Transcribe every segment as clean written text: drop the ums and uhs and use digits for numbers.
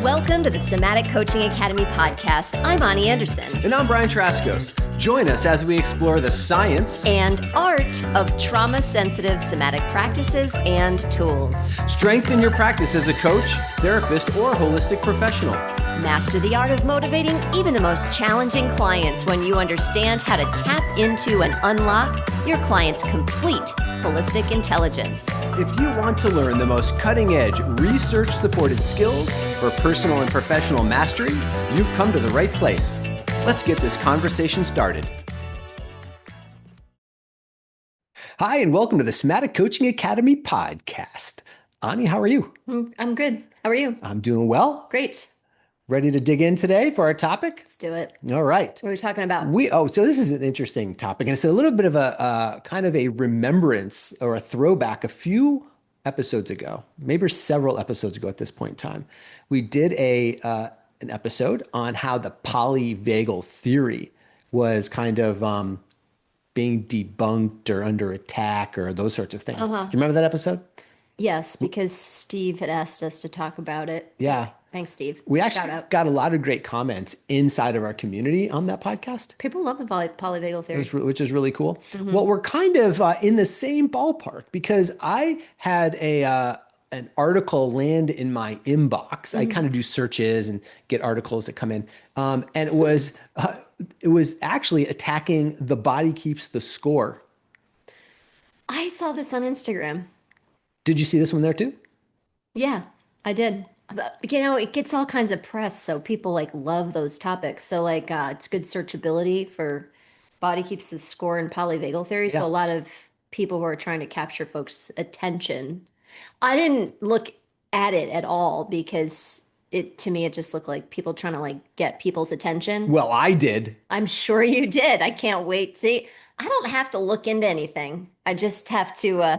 Welcome to the Somatic Coaching Academy podcast. I'm Ani Anderson. And I'm Brian Traskos. Join us as we explore the science and art of trauma-sensitive somatic practices and tools. Strengthen your practice as a coach, therapist, or holistic professional. Master the art of motivating even the most challenging clients when you understand how to tap into and unlock your client's complete holistic intelligence. If you want to learn the most cutting-edge, research-supported skills for personal and professional mastery, you've come to the right place. Let's get this conversation started. Hi, and welcome to the Somatic Coaching Academy podcast. Ani, how are you? I'm good. How are you? I'm doing well. Great. Ready to dig in today for our topic? Let's do it. All right. What are we talking about? So this is an interesting topic, and it's a little bit of a kind of a remembrance or a throwback. A few episodes ago, maybe several episodes ago at this point in time, we did an episode on how the polyvagal theory was kind of being debunked or under attack or those sorts of things. Do you remember that episode? Yes, because Steve had asked us to talk about it. Yeah. Thanks, Steve. We actually got a lot of great comments inside of our community on that podcast. People love the polyvagal theory. Which is really cool. Mm-hmm. Well, we're kind of in the same ballpark because I had an article land in my inbox. Mm-hmm. I kind of do searches and get articles that come in. And it was actually attacking the body keeps the score. I saw this on Instagram. Did you see this one there too? Yeah, I did. You know, it gets all kinds of press, so people love those topics. So it's good searchability for body keeps the score and polyvagal theory. So a lot of people who are trying to capture folks' attention. I didn't look at it at all because to me, it just looked like people trying to get people's attention. Well, I did. I'm sure you did. I can't wait. See, I don't have to look into anything. I just have to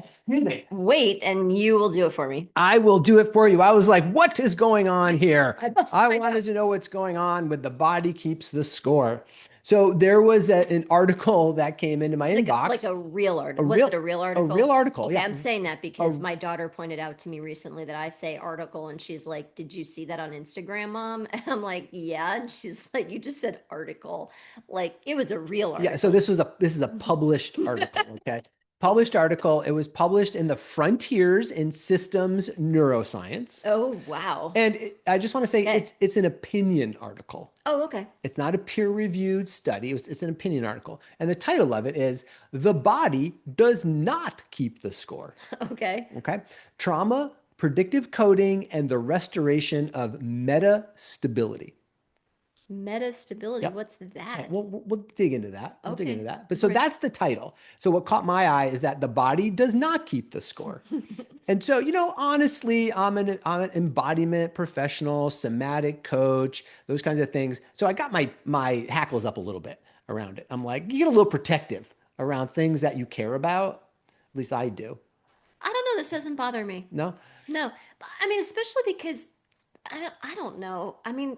wait, and you will do it for me. I will do it for you. I was like, what is going on here? I wanted to know what's going on with the body keeps the score. So there was an article that came into my inbox. Like a real article. Was it a real article? A real article, okay, yeah. I'm saying that because my daughter pointed out to me recently that I say article, and she's like, did you see that on Instagram, Mom? And I'm like, yeah. And she's like, you just said article. Like, it was a real article. Yeah, so this is a published article, okay? Published article. It was published in the Frontiers in Systems Neuroscience. Oh, wow. And I just want to say it's an opinion article. Oh, okay. It's not a peer-reviewed study. It's an opinion article. And the title of it is, The Body Does Not Keep the Score. Okay. Okay. Trauma, predictive coding, and the restoration of metastability. Metastability. Yep. What's that? We'll dig into that. Okay. But so that's the title. So what caught my eye is that the body does not keep the score. And so, honestly, I'm an embodiment professional, somatic coach, those kinds of things. So I got my hackles up a little bit around it. I'm like, you get a little protective around things that you care about. At least I do. I don't know. This doesn't bother me. No? No. I mean, especially because I don't know. I mean,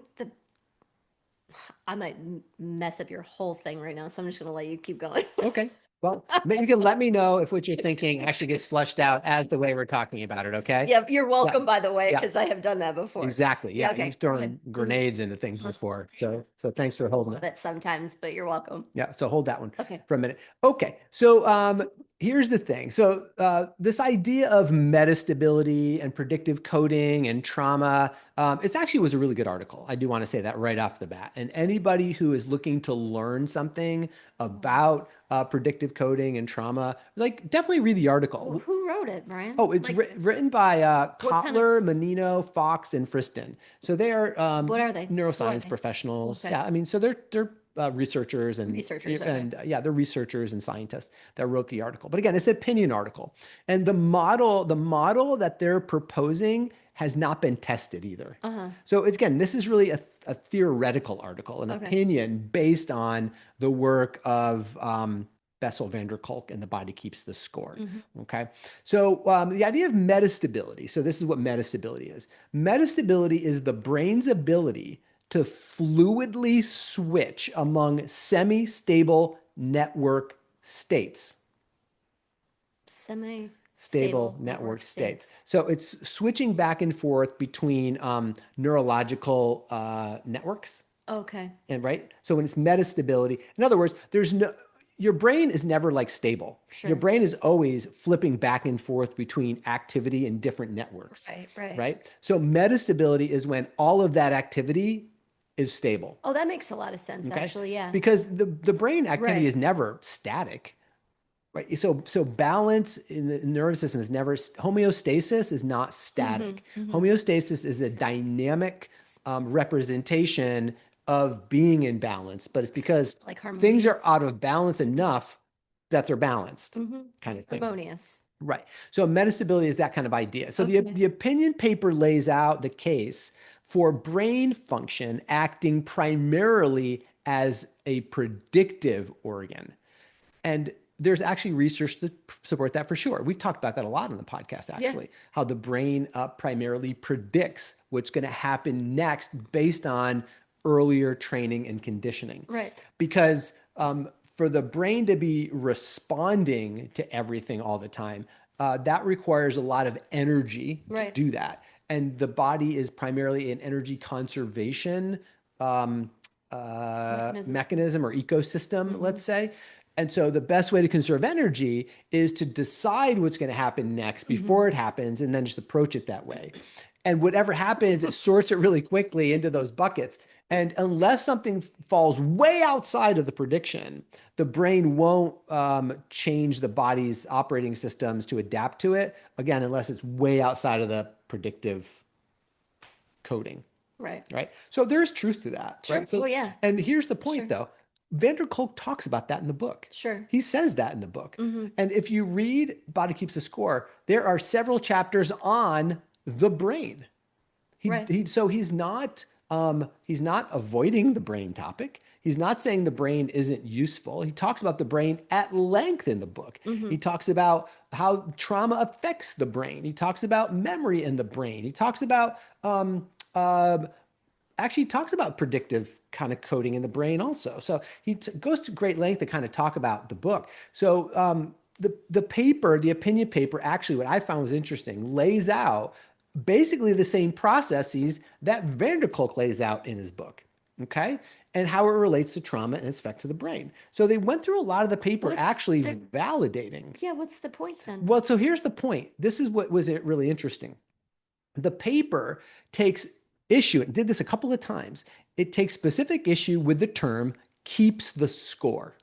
I might mess up your whole thing right now, so I'm just going to let you keep going. Okay. Well, maybe you can let me know if what you're thinking actually gets flushed out as the way we're talking about it, okay? Yeah, you're welcome, by the way, because I have done that before. Exactly. Yeah, okay. You've thrown grenades into things before. So thanks for holding it. That sometimes, but you're welcome. Yeah, so hold that one for a minute. Okay, so here's the thing. So this idea of metastability and predictive coding and trauma, it actually was a really good article. I do want to say that right off the bat. And anybody who is looking to learn something about predictive coding and trauma, definitely read the article. Well, who wrote it, Brian? Oh, it's written by Kotler, Menino, Fox, and Friston. So they are what are they? Neuroscience professionals. Okay. Yeah, I mean, so they're researchers and they're researchers and scientists that wrote the article. But again, it's an opinion article, and the model that they're proposing has not been tested either. So this is really a theoretical article, an opinion based on the work of Bessel van der Kolk and The Body Keeps the Score. Okay. So the idea of metastability. So this is what metastability is. Metastability is the brain's ability to fluidly switch among semi-stable network states. stable network states. So it's switching back and forth between neurological networks. Okay. And right. So when it's metastability, in other words, your brain is never like stable. Sure. Your brain is always flipping back and forth between activity in different networks. Right. So metastability is when all of that activity is stable. Oh, that makes a lot of sense, actually. Yeah. Because the brain activity is never static. Right. So balance in the nervous system is never, homeostasis is not static. Homeostasis is a dynamic representation of being in balance, but it's because things are out of balance enough that they're balanced, kind of thing. Harmonious. Right. So metastability is that kind of idea. So the opinion paper lays out the case for brain function acting primarily as a predictive organ. And there's actually research to support that for sure. We've talked about that a lot on the podcast, actually, how the brain primarily predicts what's going to happen next based on earlier training and conditioning. Right. Because for the brain to be responding to everything all the time, that requires a lot of energy to do that. And the body is primarily an energy conservation mechanism or ecosystem, let's say. And so the best way to conserve energy is to decide what's going to happen next before it happens and then just approach it that way. And whatever happens, it sorts it really quickly into those buckets. And unless something falls way outside of the prediction, the brain won't change the body's operating systems to adapt to it, again, unless it's way outside of the predictive coding. Right. So there's truth to that. Sure. Right. So, and here's the point, though. Van der Kolk talks about that in the book. He says that in the book. And if you read Body Keeps the Score, there are several chapters on the brain. So he's not avoiding the brain topic. He's not saying the brain isn't useful. He talks about the brain at length in the book. He talks about how trauma affects the brain. He talks about memory in the brain. He talks about actually talks about predictive kind of coding in the brain also. So he goes to great length to kind of talk about the book. So the paper, the opinion paper, actually what I found was interesting, lays out basically the same processes that Van der Kolk lays out in his book, okay? And how it relates to trauma and its effect to the brain. So they went through a lot of the paper actually validating. Yeah, what's the point then? Well, so here's the point. This is what was really interesting. The paper takes issue, it did this a couple of times. It takes specific issue with the term keeps the score.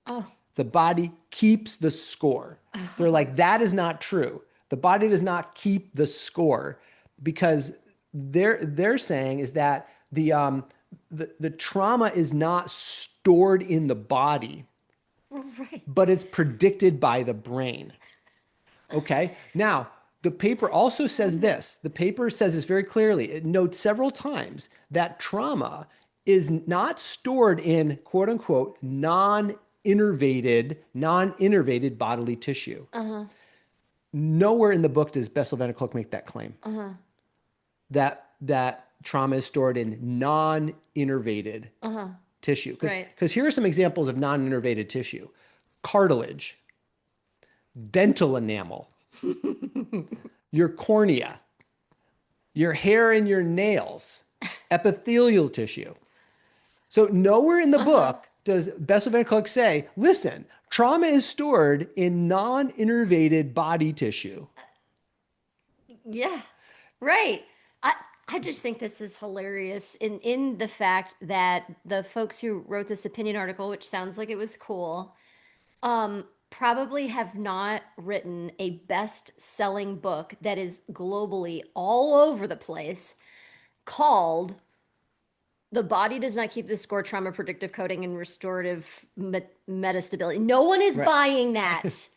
Oh. The body keeps the score. They're like, that is not true. The body does not keep the score because they're saying is that the trauma is not stored in the body, but it's predicted by the brain. Okay. Now, the paper also says this. The paper says this very clearly. It notes several times that trauma is not stored in quote unquote non-innervated bodily tissue. Nowhere in the book does Bessel van der Kolk make that claim. That trauma is stored in non-innervated tissue. Because here are some examples of non-innervated tissue: cartilage, dental enamel, your cornea, your hair and your nails, epithelial tissue. So nowhere in the book does Bessel van der Kolk say, listen, trauma is stored in non-innervated body tissue. Yeah, right. I just think this is hilarious in the fact that the folks who wrote this opinion article, which sounds like it was cool, probably have not written a best-selling book that is globally all over the place called The Body Does Not Keep the Score, Trauma Predictive Coding and Restorative Metastability. No one is buying that.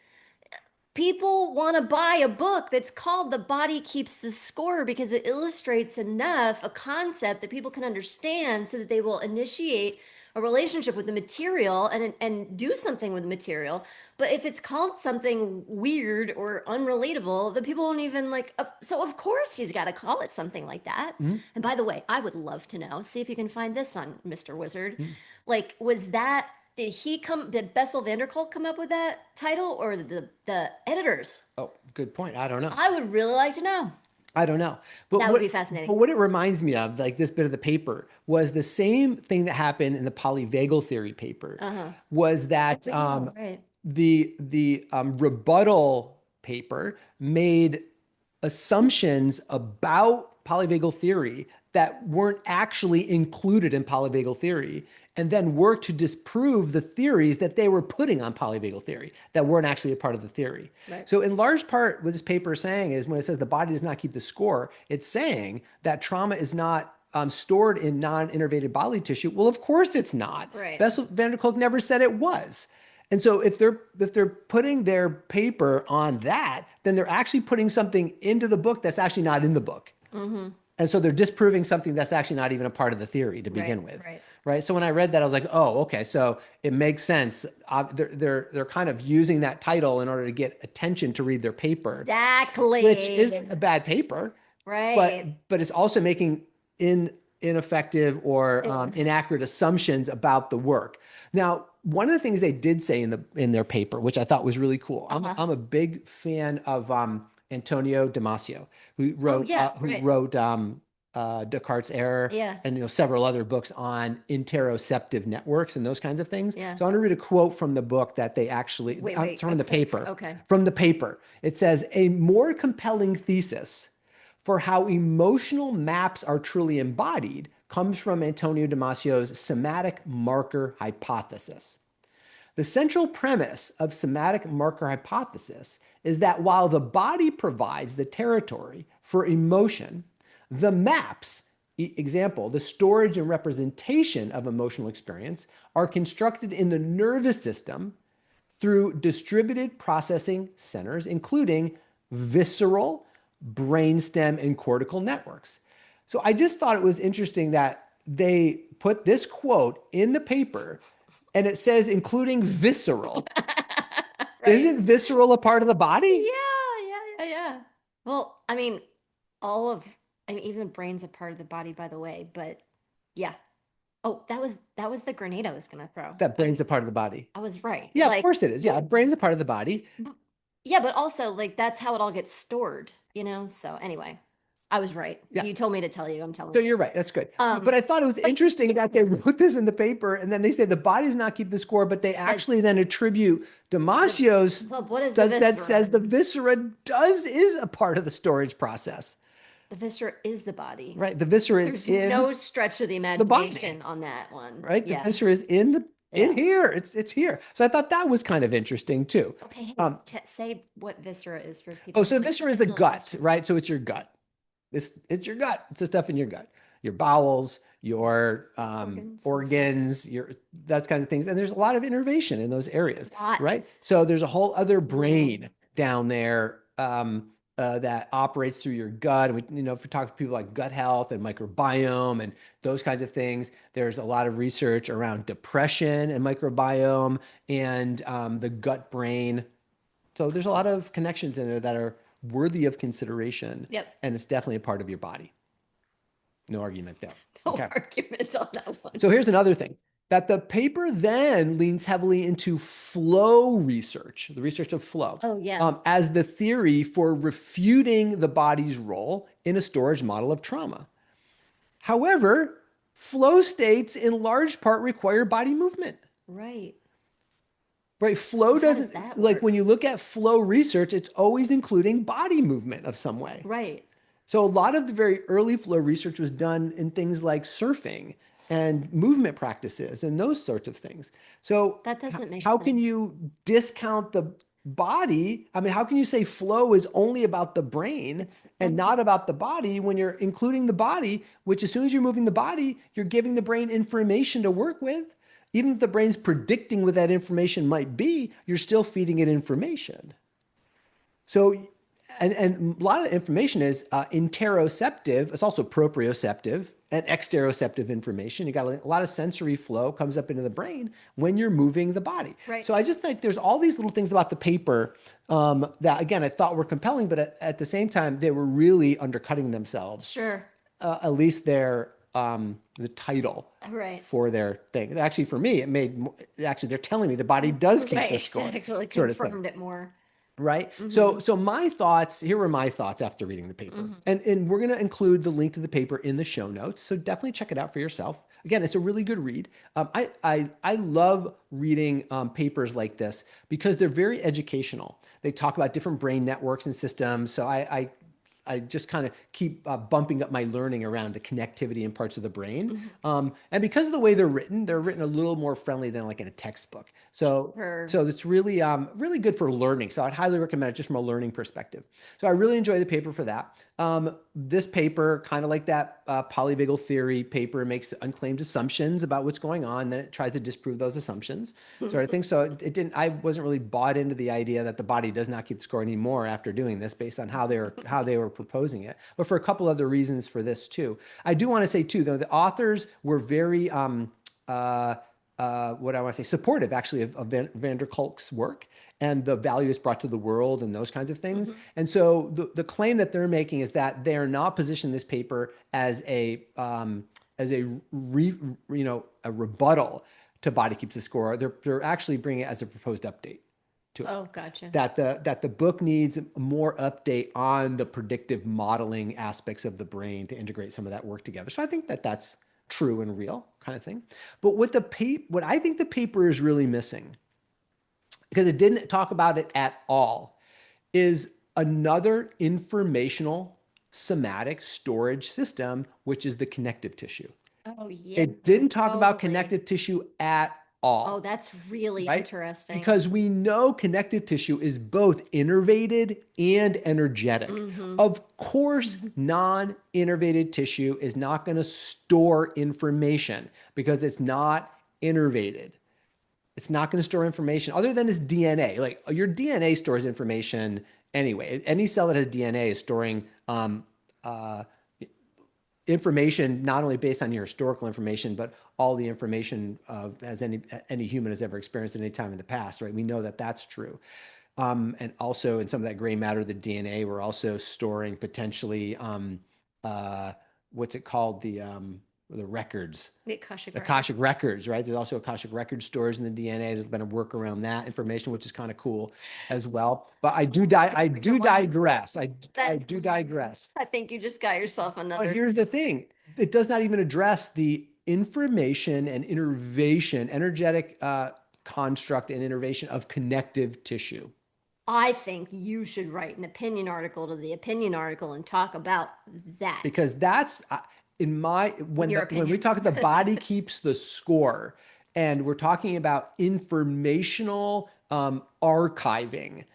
People want to buy a book that's called The Body Keeps the Score because it illustrates enough a concept that people can understand so that they will initiate a relationship with the material and do something with the material. But if it's called something weird or unrelatable, then people won't even like. So of course he's got to call it something like that. And by the way, I would love to know. See if you can find this on Mr. Wizard. Like, was that? did Bessel van der Kolk come up with that title or the editors? Oh, good point. I don't know. I would really like to know. I don't know. That would be fascinating. But what it reminds me of, like this bit of the paper, was the same thing that happened in the polyvagal theory paper, was that the rebuttal paper made assumptions about polyvagal theory that weren't actually included in polyvagal theory, and then worked to disprove the theories that they were putting on polyvagal theory that weren't actually a part of the theory. Right. So in large part, what this paper is saying is when it says the body does not keep the score, it's saying that trauma is not stored in non-innervated bodily tissue. Well, of course it's not. Right. Bessel van der Kolk never said it was. And so if they're putting their paper on that, then they're actually putting something into the book that's actually not in the book. Mm-hmm. And so they're disproving something that's actually not even a part of the theory to begin with. Right. So when I read that, I was like, oh, okay. So it makes sense. They're kind of using that title in order to get attention to read their paper. Exactly. Which isn't a bad paper. Right. But it's also making ineffective or inaccurate assumptions about the work. Now, one of the things they did say in their paper, which I thought was really cool. I'm a big fan of Antonio Damasio, who wrote Descartes' Error, and several other books on interoceptive networks and those kinds of things. Yeah. So I want to read a quote from the book that they actually from the paper. Okay. From the paper, it says, a more compelling thesis for how emotional maps are truly embodied comes from Antonio Damasio's somatic marker hypothesis. The central premise of somatic marker hypothesis is that while the body provides the territory for emotion, the maps, example, the storage and representation of emotional experience, are constructed in the nervous system through distributed processing centers, including visceral, brainstem, and cortical networks. So I just thought it was interesting that they put this quote in the paper and it says including visceral. Right. Isn't visceral a part of the body? Yeah. Well, I mean, even the brain's a part of the body, by the way, but yeah. Oh, that was the grenade I was gonna throw. That brain's a part of the body. I was right. Yeah, of course it is. Yeah, brain's a part of the body. But also that's how it all gets stored, So anyway, I was right. Yeah. You told me to tell you. I'm telling you. So you're right. That's good. But I thought it was interesting that they wrote this in the paper and then they say the body does not keep the score, but they actually then attribute Damasio's what is the viscera? That says the viscera is a part of the storage process. The viscera is the body. Right. The viscera is There's no stretch of the imagination on that one. Right. The viscera is in here. It's here. So I thought that was kind of interesting too. Okay. Say what viscera is for people. Oh, so the viscera is the gut, right? So it's your gut. It's your gut. It's the stuff in your gut, your bowels, your organs, that kinds of things. And there's a lot of innervation in those areas, right? So there's a whole other brain down there that operates through your gut. And if we talk to people like gut health and microbiome and those kinds of things, there's a lot of research around depression and microbiome and the gut brain. So there's a lot of connections in there that are worthy of consideration. Yep. And it's definitely a part of your body. No argument there. No argument on that one. So here's another thing, that the paper then leans heavily into flow research, the research of flow. Oh, yeah. As the theory for refuting the body's role in a storage model of trauma. However, flow states in large part require body movement. Right. Right. Flow doesn't, like when you look at flow research, it's always including body movement of some way. Right. So a lot of the very early flow research was done in things like surfing and movement practices and those sorts of things. So that doesn't make how sense. Can you discount the body? I mean, how can you say flow is only about the brain and not about the body when you're including the body, which as soon as you're moving the body, you're giving the brain information to work with. Even if the brain's predicting what that information might be, you're still feeding it information. So, and a lot of the information is interoceptive. It's also proprioceptive and exteroceptive information. You got a lot of sensory flow comes up into the brain when you're moving the body. Right. So I just think there's all these little things about the paper that, again, I thought were compelling, but at the same time, they were really undercutting themselves. Sure. At least their the title Right. for their thing. Actually, for me, actually, they're telling me the body does keep Right. the score, Exactly. sort of thing. Confirmed it more. Right. Mm-hmm. So my thoughts, here were my thoughts after reading the paper. Mm-hmm. And we're going to include the link to the paper in the show notes. So definitely check it out for yourself. Again, it's a really good read. I love reading papers like this because they're very educational. They talk about different brain networks and systems. So I just kind of keep bumping up my learning around the connectivity in parts of the brain. Mm-hmm. And because of the way they're written a little more friendly than like in a textbook. So Sure. so it's really really good for learning. So I'd highly recommend it just from a learning perspective. So I really enjoy the paper for that. This paper, kind of like that polyvagal theory paper, makes unclaimed assumptions about what's going on. Then it tries to disprove those assumptions. So I think so. It didn't. I wasn't really bought into the idea that the body does not keep the score anymore after doing this, based on how they were proposing it. But for a couple other reasons for this too. I do want to say too, though, the authors were very what I want to say, supportive actually of Van der Kolk's work and the value it's brought to the world and those kinds of things. Mm-hmm. And so the claim that they're making is that they are not positioning this paper as a rebuttal to Body Keeps the Score. They're actually bringing it as a proposed update to it. Oh, gotcha. That the book needs more update on the predictive modeling aspects of the brain to integrate some of that work together. So I think that that's true and real kind of thing. But what I think the paper is really missing, because it didn't talk about it at all, is another informational somatic storage system, which is the connective tissue. Oh, yeah, It didn't talk about totally. connective tissue at Oh, all, that's really right? interesting. Because we know connective tissue is both innervated and energetic. Mm-hmm. Of course, non-innervated tissue is not going to store information because it's not innervated. It's not going to store information other than its DNA. Like your DNA stores information anyway. Any cell that has DNA is storing uh, information not only based on your historical information, but all the information as any human has ever experienced at any time in the past, right? We know that that's true. And also in some of that gray matter, the DNA, we're also storing potentially uh, what's it called? The records, The Akashic record. Akashic records, right? There's also Akashic record stores in the DNA. There's been a work around that information, which is kind of cool as well. But I do digress. I That do digress. I think you just got yourself But another. here's the thing. It does not even address the information and innervation, energetic construct and innervation of connective tissue. I think you should write an opinion article to the opinion article and talk about that, Because that's in my in your when we opinion. talk the body keeps the score, and we're talking about informational archiving.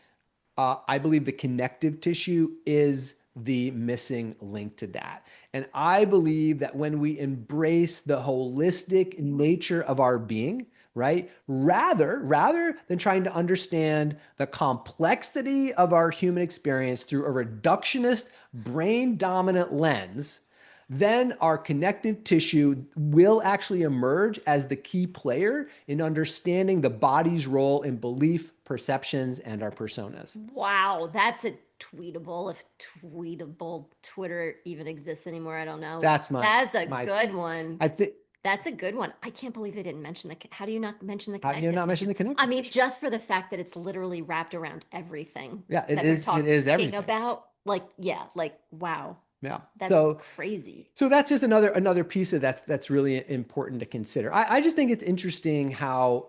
I believe the connective tissue is the missing link to that. And I believe that when we embrace the holistic nature of our being, right, rather than trying to understand the complexity of our human experience through a reductionist, brain dominant lens, then our connective tissue will actually emerge as the key player in understanding the body's role in belief, perceptions, and our personas. Wow, that's a tweetable. If tweetable Twitter even exists anymore, I don't know. That's That's a my good one. I think. That's a good one. I can't believe they didn't mention the. How do you not mention the How do you connective not mention tissue? the I connective mean, tissue? just for the fact that it's literally wrapped around everything Yeah, it that they're is. It is talking everything. about. Like, yeah, like wow, Yeah. that's So crazy. so that's just another piece of that's really important to consider. I just think it's interesting how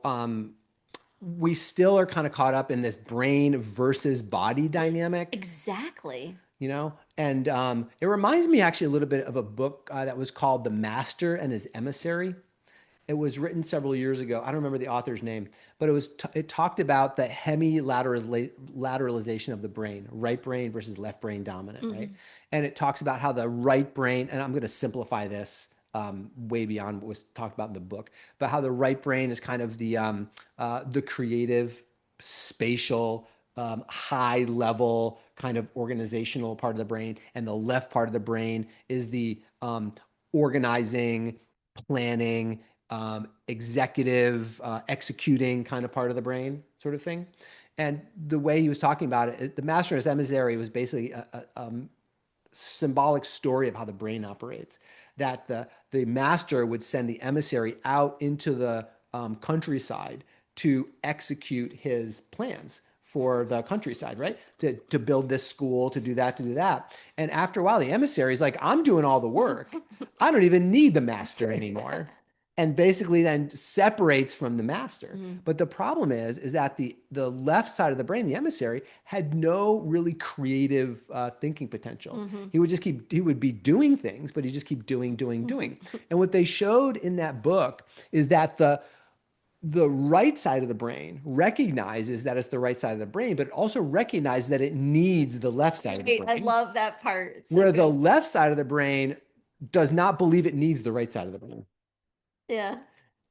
we still are kind of caught up in this brain versus body dynamic, Exactly. and it reminds me actually a little bit of a book that was called The Master and His Emissary. It was written several years ago. I don't remember the author's name, but it talked about the hemilateralization of the brain, right brain versus left brain dominant, right? Mm-hmm. And it talks about how the right brain, and I'm going to simplify this way beyond what was talked about in the book, but how the right brain is kind of the creative, spatial, high level kind of organizational part of the brain, and the left part of the brain is the organizing, planning, executive, executing kind of part of the brain, sort of thing. And the way he was talking about it, the master as emissary was basically symbolic story of how the brain operates, that the master would send the emissary out into the countryside to execute his plans for the countryside, right? To build this school, to do that. And after a while, the emissary is like, I'm doing all the work. I don't even need the master anymore. And basically then separates from the master. But the problem is that the left side of the brain, the emissary, had no really creative thinking potential. He would be doing things, but he just keep doing. And what they showed in that book is that the right side of the brain recognizes that it's the right side of the brain, but it also recognizes that it needs the left side of the brain. I love that part. Where the left side of the brain does not believe it needs the right side of the brain. Yeah.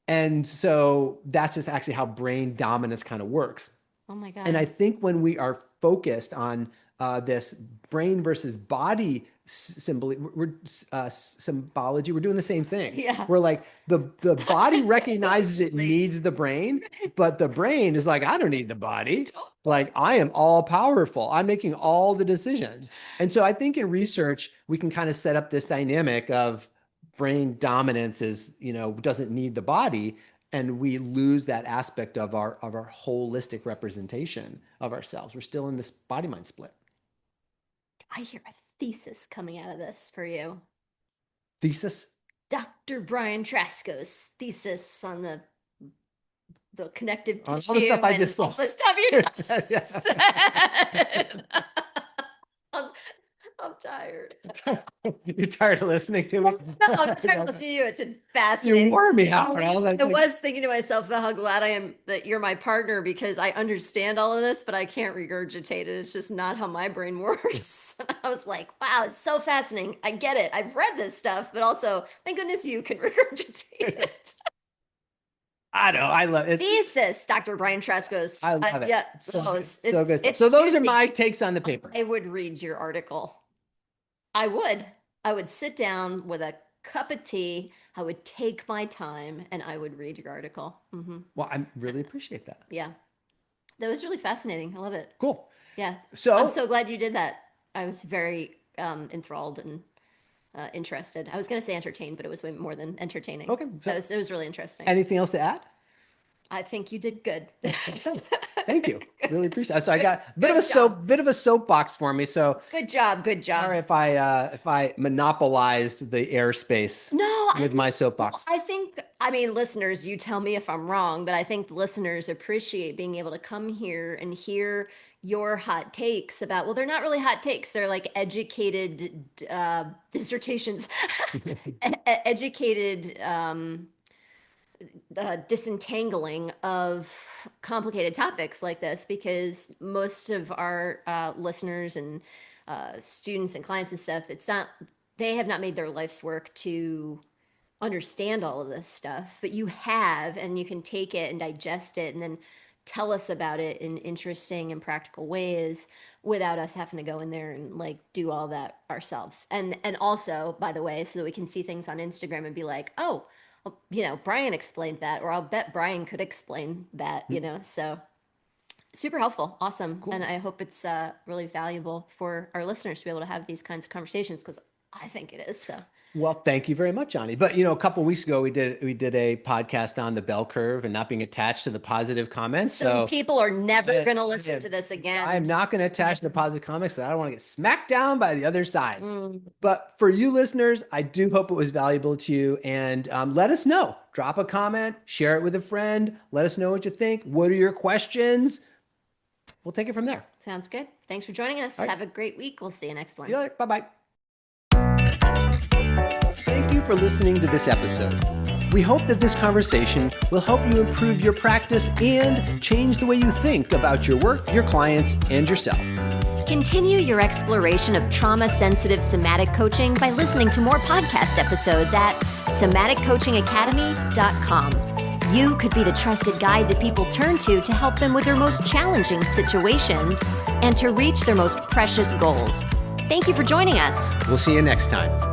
And so that's just actually how brain dominance kind of works. Oh my God. And I think when we are focused on this brain versus body symbology, we're doing the same thing. Yeah. We're like, the body recognizes it needs the brain, but the brain is like, I don't need the body. Like, I am all powerful. I'm making all the decisions. And so I think in research, we can kind of set up this dynamic of brain dominance is, doesn't need the body, and we lose that aspect of our holistic representation of ourselves. We're still in this body-mind split. I hear a thesis coming out of this for you. Thesis? Dr. Brian Trasko's thesis on the connective tissue. All the stuff I just saw. All the stuff you just said. I'm tired. You're tired of listening to me? No, I'm not tired of listening to you. It's been fascinating. You wore me out. I was thinking to myself about how glad I am that you're my partner, because I understand all of this, but I can't regurgitate it. It's just not how my brain works. I was like, wow, it's so fascinating. I get it. I've read this stuff, but also, thank goodness you can regurgitate it. I know. I love it. Thesis, Dr. Brian Trasko's. I love it. Yeah, so good. So those are my takes on the paper. I would read your article. I would sit down with a cup of tea. I would take my time and I would read your article. Well, I really appreciate that. Yeah. That was really fascinating. I love it. Cool. Yeah. So I'm so glad you did that. I was very enthralled and interested. I was going to say entertained, but it was way more than entertaining. Okay. So it was really interesting. Anything else to add? I think you did good. Thank you. Really appreciate it. So I got a bit of a soapbox for me. So good job. Sorry if I monopolized the airspace with my soapbox. I mean, listeners, you tell me if I'm wrong, but I think listeners appreciate being able to come here and hear your hot takes about, well, they're not really hot takes. They're like educated dissertations, educated disentangling of complicated topics like this, because most of our listeners and students and clients and stuff, they have not made their life's work to understand all of this stuff, but you have, and you can take it and digest it and then tell us about it in interesting and practical ways without us having to go in there and like do all that ourselves. And also, by the way, so that we can see things on Instagram and be like, oh, Brian explained that, or I'll bet Brian could explain that, so super helpful. Awesome. Cool. And I hope it's really valuable for our listeners to be able to have these kinds of conversations, because I think it is. So. Well, thank you very much, Johnny. But a couple of weeks ago, we did a podcast on the bell curve and not being attached to the positive comments. So people are never going to listen to this again. I'm not going to attach to the positive comments, so I don't want to get smacked down by the other side. But for you listeners, I do hope it was valuable to you. And let us know. Drop a comment, share it with a friend. Let us know what you think. What are your questions? We'll take it from there. Sounds good. Thanks for joining us. Have a great week. We'll see you next one. See you later. Bye-bye. Thank you for listening to this episode. We hope that this conversation will help you improve your practice and change the way you think about your work, your clients, and yourself. Continue your exploration of trauma-sensitive somatic coaching by listening to more podcast episodes at somaticcoachingacademy.com. You could be the trusted guide that people turn to help them with their most challenging situations and to reach their most precious goals. Thank you for joining us. We'll see you next time.